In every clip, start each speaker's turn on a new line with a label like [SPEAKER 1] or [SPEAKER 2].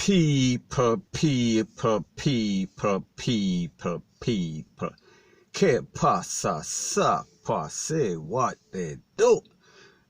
[SPEAKER 1] People. Que pasa, sapa, say what they do.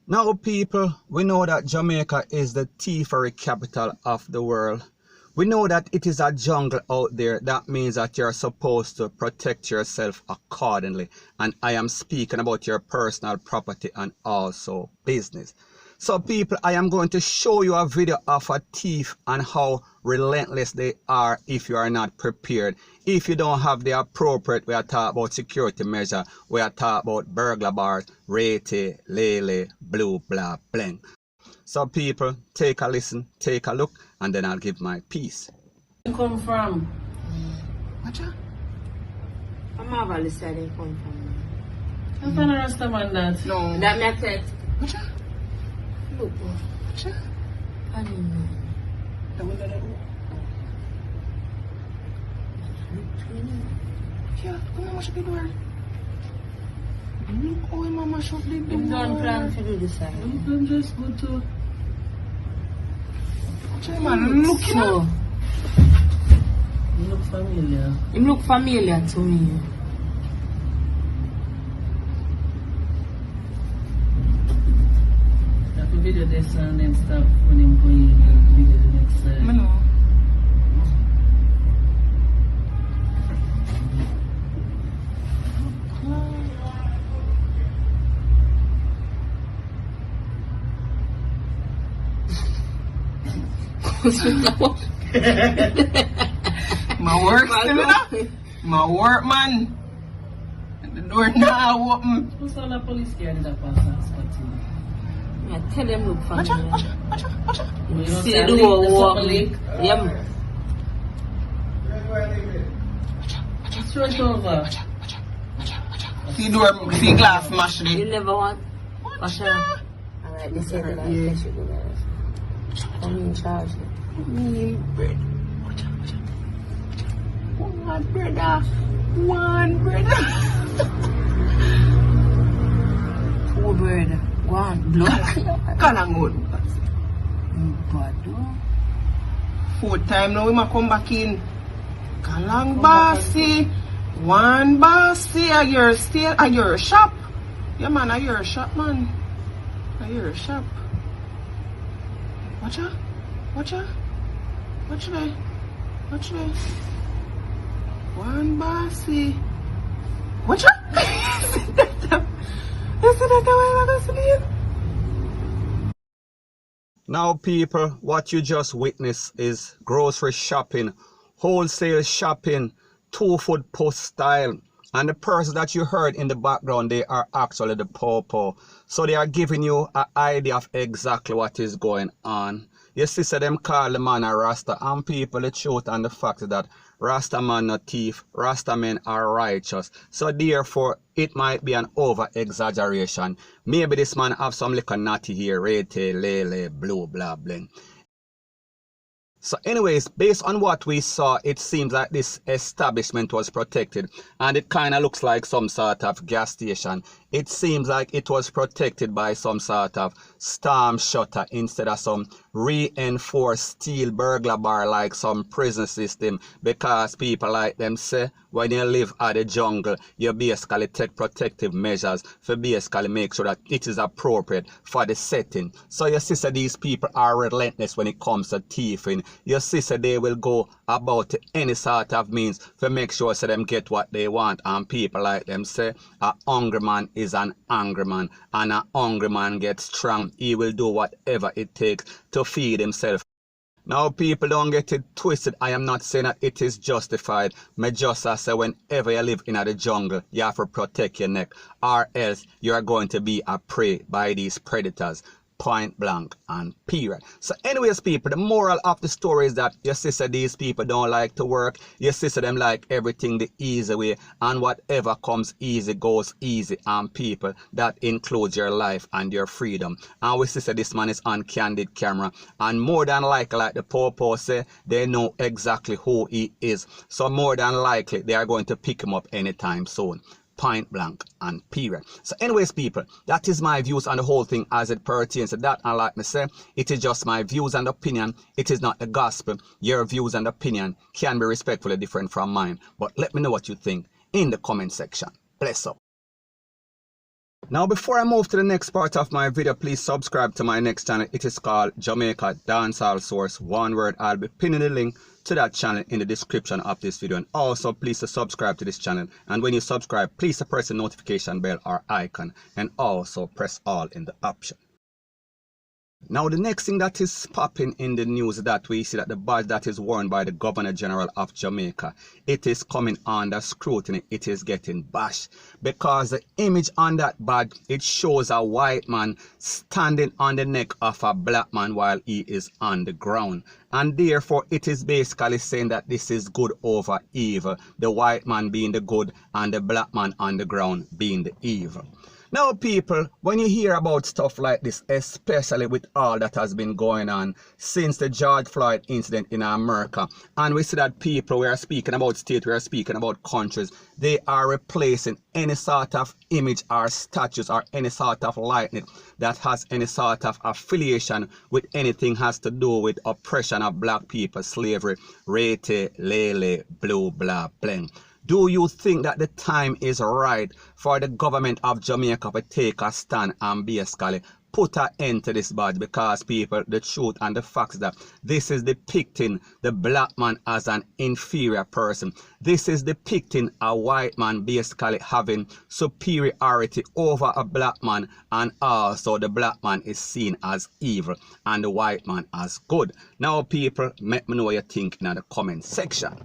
[SPEAKER 1] Now, people, we know that Jamaica is the thievery capital of the world. We know that it is a jungle out there. That means that you're supposed to protect yourself accordingly. And I am speaking about your personal property and also business. So people, I am going to show you a video of a thief and how relentless they are if you are not prepared. If you don't have the appropriate, we are talking about security measure, we are talking about burglar bars, rete, lele, blue, blah, bling. So people, take a listen, take a look, and then I'll give my piece.
[SPEAKER 2] Where you come from?
[SPEAKER 3] Whatcha?
[SPEAKER 4] I'm marvelous that they come from.
[SPEAKER 2] That's not a Rasta man that.
[SPEAKER 3] No.
[SPEAKER 4] That makes sense.
[SPEAKER 3] Whatcha?
[SPEAKER 4] Look,
[SPEAKER 3] Whatcha?
[SPEAKER 4] I don't know.
[SPEAKER 3] The window that yeah, come on, shut the door. Look how mama shut the door.
[SPEAKER 4] You don't plan to do this side.
[SPEAKER 2] I'm just good to.
[SPEAKER 3] Whatcha, man? Look, you know.
[SPEAKER 2] You look familiar.
[SPEAKER 4] You look familiar to me.
[SPEAKER 2] That video this and then stop when him going video the next side.
[SPEAKER 3] I know. My work still there. My work, man. The door now open.
[SPEAKER 2] Who's all the police here did that pass and spot you?
[SPEAKER 4] Yeah, tell them look
[SPEAKER 3] Whatcha?
[SPEAKER 4] familiar.
[SPEAKER 3] Whatcha?
[SPEAKER 2] You don't
[SPEAKER 4] See
[SPEAKER 2] say
[SPEAKER 4] the
[SPEAKER 2] leak,
[SPEAKER 4] door
[SPEAKER 2] the
[SPEAKER 4] walk.
[SPEAKER 2] supper leak.
[SPEAKER 4] Yeah.
[SPEAKER 2] Straight over.
[SPEAKER 3] See door, see glass smash
[SPEAKER 4] You
[SPEAKER 3] there.
[SPEAKER 4] never want. Whatcha? Alright, they say that I catch you guys. I'm in charge.
[SPEAKER 3] Bread. One brother. One brother.
[SPEAKER 4] Two bird. One block.
[SPEAKER 3] Kinda good.
[SPEAKER 4] Bad.
[SPEAKER 3] Fourth time now we might come back in. Kalang bossy. One bossy. Are your still at your shop? Yeah man, at your shop man. At your shop. Watcha? Watcha? Watch there. Watch there. One bossy. Watcha? Is that the way I'm going to sleep?
[SPEAKER 1] Now people, what you just witnessed is grocery shopping, wholesale shopping, 2-foot post style. And the person that you heard in the background, they are actually the po-po. So they are giving you an idea of exactly what is going on. You see, so them call the man a Rasta, and people, the truth and the fact is that Rasta man not thief, Rasta men are righteous. So therefore, it might be an over-exaggeration. Maybe this man have some little natty here, rete, lele, blue, blah, bling. So anyways, based on what we saw, it seems like this establishment was protected, and it kind of looks like some sort of gas station. It seems like it was protected by some sort of storm shutter instead of some reinforced steel burglar bar like some prison system, because people like them say when you live at the jungle, you basically take protective measures for basically make sure that it is appropriate for the setting. So you see, so these people are relentless when it comes to thieving. You see, so they will go about any sort of means to make sure so them get what they want. And people like them say a hungry man is an angry man, and a hungry man gets strong. He will do whatever it takes to feed himself. Now people, don't get it twisted. I am not saying that it is justified. Me just say whenever you live in the jungle, you have to protect your neck, or else you are going to be a prey by these predators. Point blank and period. So anyways people, the moral of the story is that your sister, these people don't like to work. Your sister, them like everything the easy way, and whatever comes easy goes easy. And people, that includes your life and your freedom. And we sister, this man is on candid camera, and more than likely, like the po-po say, they know exactly who he is. So more than likely they are going to pick him up anytime soon. point blank and period. So anyways, people, that is my views on the whole thing as it pertains to that. And like me say, it is just my views and opinion. It is not the gospel. Your views and opinion can be respectfully different from mine. But let me know what you think in the comment section. Bless up. Now, before I move to the next part of my video, please subscribe to my next channel. It is called Jamaica Dancehall Source. One word. I'll be pinning the link to that channel in the description of this video. And also, please subscribe to this channel. And when you subscribe, please press the notification bell or icon. And also press all in the option. Now, the next thing that is popping in the news that we see that the badge that is worn by the Governor General of Jamaica, it is coming under scrutiny. It is getting bashed because the image on that badge, it shows a white man standing on the neck of a black man while he is on the ground. And therefore, it is basically saying that this is good over evil. The white man being the good and the black man on the ground being the evil. Now, people, when you hear about stuff like this, especially with all that has been going on since the George Floyd incident in America, and we see that people, we are speaking about state, we are speaking about countries, they are replacing any sort of image or statues or any sort of likeness that has any sort of affiliation with anything has to do with oppression of black people, slavery, rete, lele, blue, blah, bling. Do you think that the time is right for the government of Jamaica to take a stand and basically put an end to this badge? Because people, the truth and the fact is that this is depicting the black man as an inferior person. This is depicting a white man basically having superiority over a black man, and also the black man is seen as evil and the white man as good. Now, people, let me know what you think in the comment section.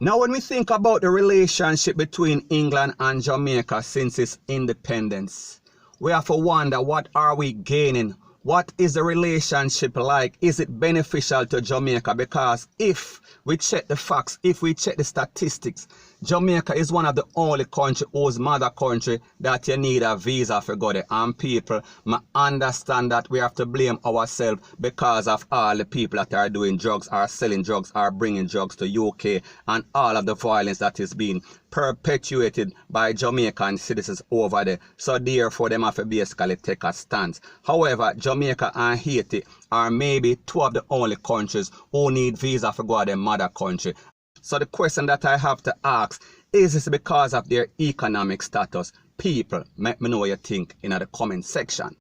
[SPEAKER 1] Now, when we think about the relationship between England and Jamaica since its independence, we have to wonder, what are we gaining? What is the relationship like? Is it beneficial to Jamaica? Because if we check the facts, if we check the statistics, Jamaica is one of the only country whose mother country that you need a visa for go there. And people understand that we have to blame ourselves because of all the people that are doing drugs, are selling drugs, are bringing drugs to UK, and all of the violence that is being perpetuated by Jamaican citizens over there. So therefore, them have to basically take a stance. However, Jamaica and Haiti are maybe two of the only countries who need visa for go to their mother country. So the question that I have to ask, is this because of their economic status? People, let me know what you think in the comment section.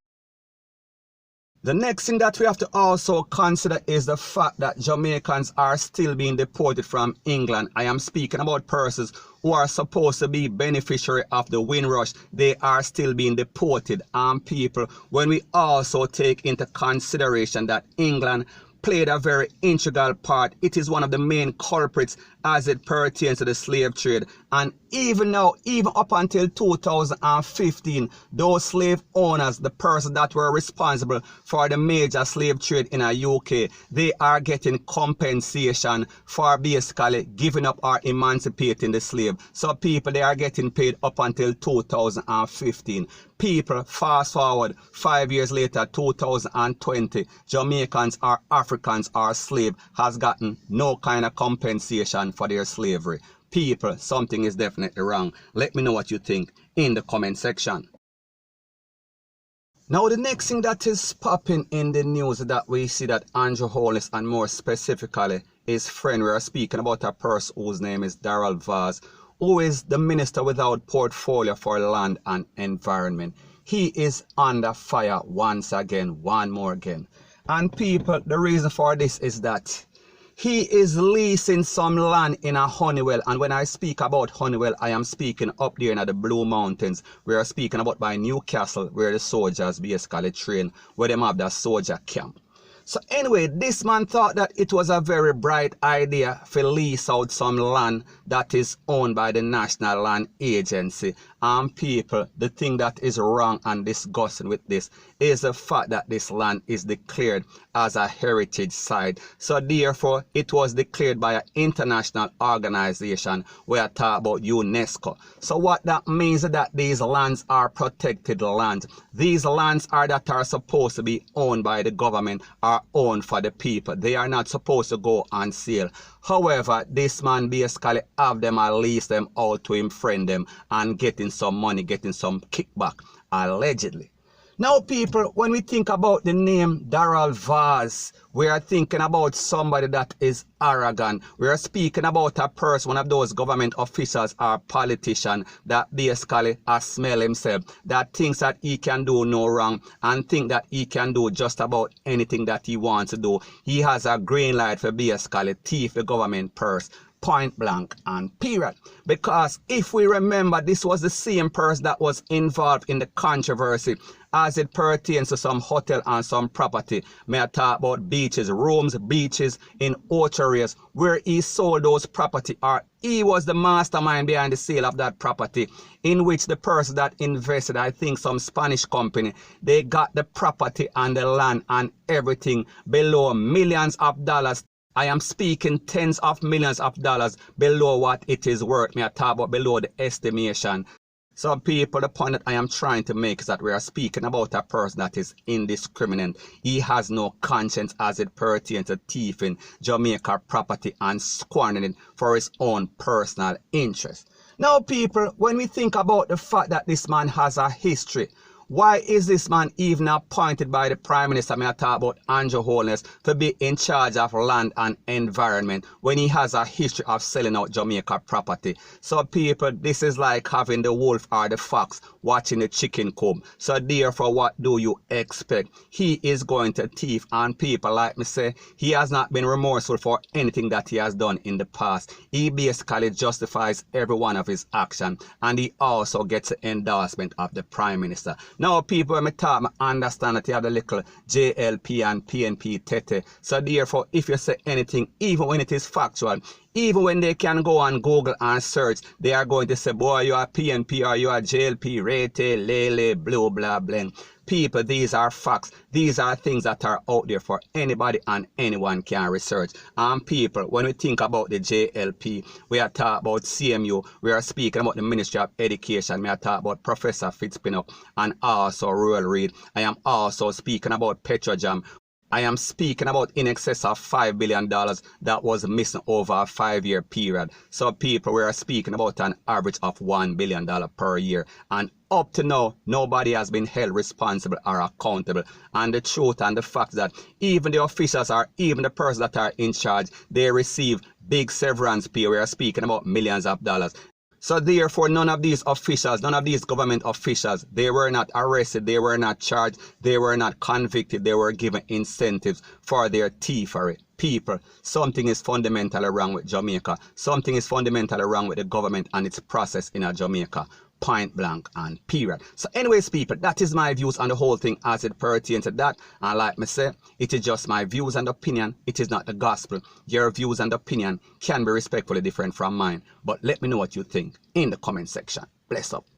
[SPEAKER 1] The next thing that we have to also consider is the fact that Jamaicans are still being deported from England. I am speaking about persons who are supposed to be beneficiary of the Windrush. They are still being deported. And people, when we also take into consideration that England played a very integral part, it is one of the main culprits as it pertains to the slave trade. And even now, even up until 2015, those slave owners, the persons that were responsible for the major slave trade in the UK, they are getting compensation for basically giving up or emancipating the slave. So people, they are getting paid up until 2015. People, fast forward 5 years later, 2020, Jamaicans or Africans or slave has gotten no kind of compensation for their slavery. People, something is definitely wrong. Let me know what you think in the comment section. Now, the next thing that is popping in the news that we see that Andrew Holness, and more specifically his friend, we are speaking about a person whose name is Daryl Vaz, who is the minister without portfolio for land and environment. He is under fire once again, one more again. And people, the reason for this is that he is leasing some land in a Honeywell. And when I speak about Honeywell, I am speaking up there in the Blue Mountains. We are speaking about by Newcastle, where the soldiers basically train, where they have that soldier camp. So anyway, this man thought that it was a very bright idea to lease out some land that is owned by the National Land Agency. People, the thing that is wrong and disgusting with this is the fact that this land is declared as a heritage site. So therefore, it was declared by an international organization. We are talking about UNESCO. So what that means is that these lands are protected lands. These lands that are supposed to be owned by the government are owned for the people. They are not supposed to go on sale. However, this man basically have them or lease them out to him friend them and getting some money, getting some kickback, allegedly. Now, people, when we think about the name Daryl Vaz, we are thinking about somebody that is arrogant. We are speaking about a person, one of those government officials or politician that basically smell himself, that thinks that he can do no wrong and think that he can do just about anything that he wants to do. He has a green light for basically thief the government purse. Point blank and period. Because if we remember, this was the same person that was involved in the controversy as it pertains to some hotel and some property. May I talk about beaches, rooms, beaches in Ocho where he sold those property, or he was the mastermind behind the sale of that property, in which the person that invested, I think some Spanish company, they got the property and the land and everything below millions of dollars. I am speaking tens of millions of dollars below what it is worth. Me I talk about below the estimation. So people, the point that I am trying to make is that we are speaking about a person that is indiscriminate. He has no conscience as it pertains to thieving Jamaica property and squandering it for his own personal interest. Now people, when we think about the fact that this man has a history, why is this man even appointed by the Prime Minister, may I talk about Andrew Holness, to be in charge of land and environment when he has a history of selling out Jamaica property? So people, this is like having the wolf or the fox watching the chicken coop. So therefore, what do you expect? He is going to thief, and people, like me say, he has not been remorseful for anything that he has done in the past. He basically justifies every one of his actions, and he also gets the endorsement of the Prime Minister. Now, people, when I talk, I understand that you have the little JLP and PNP tete. So therefore, if you say anything, even when it is factual, even when they can go on Google and search, they are going to say, boy, you are PNP or you are JLP, rete, lele, blah, blah, blah. People, these are facts. These are things that are out there for anybody and anyone can research. And people, when we think about the JLP, we are talking about CMU, we are speaking about the Ministry of Education, we are talking about Professor Fitzpinnock and also Royal Reid. I am also speaking about Petrojam. I am speaking about in excess of $5 billion that was missing over a 5-year period. So people, we are speaking about an average of $1 billion per year. And up to now, nobody has been held responsible or accountable. And the truth and the fact that even the officials or even the persons that are in charge, they receive big severance pay. We are speaking about millions of dollars. So therefore, none of these officials, none of these government officials, they were not arrested, they were not charged, they were not convicted, they were given incentives for their thievery. People, something is fundamentally wrong with Jamaica. Something is fundamentally wrong with the government and its process in Jamaica. Point blank and period. So anyways, people, that is my views on the whole thing as it pertains to that. And like me say, it is just my views and opinion. It is not the gospel. Your views and opinion can be respectfully different from mine. But let me know what you think in the comment section. Bless up.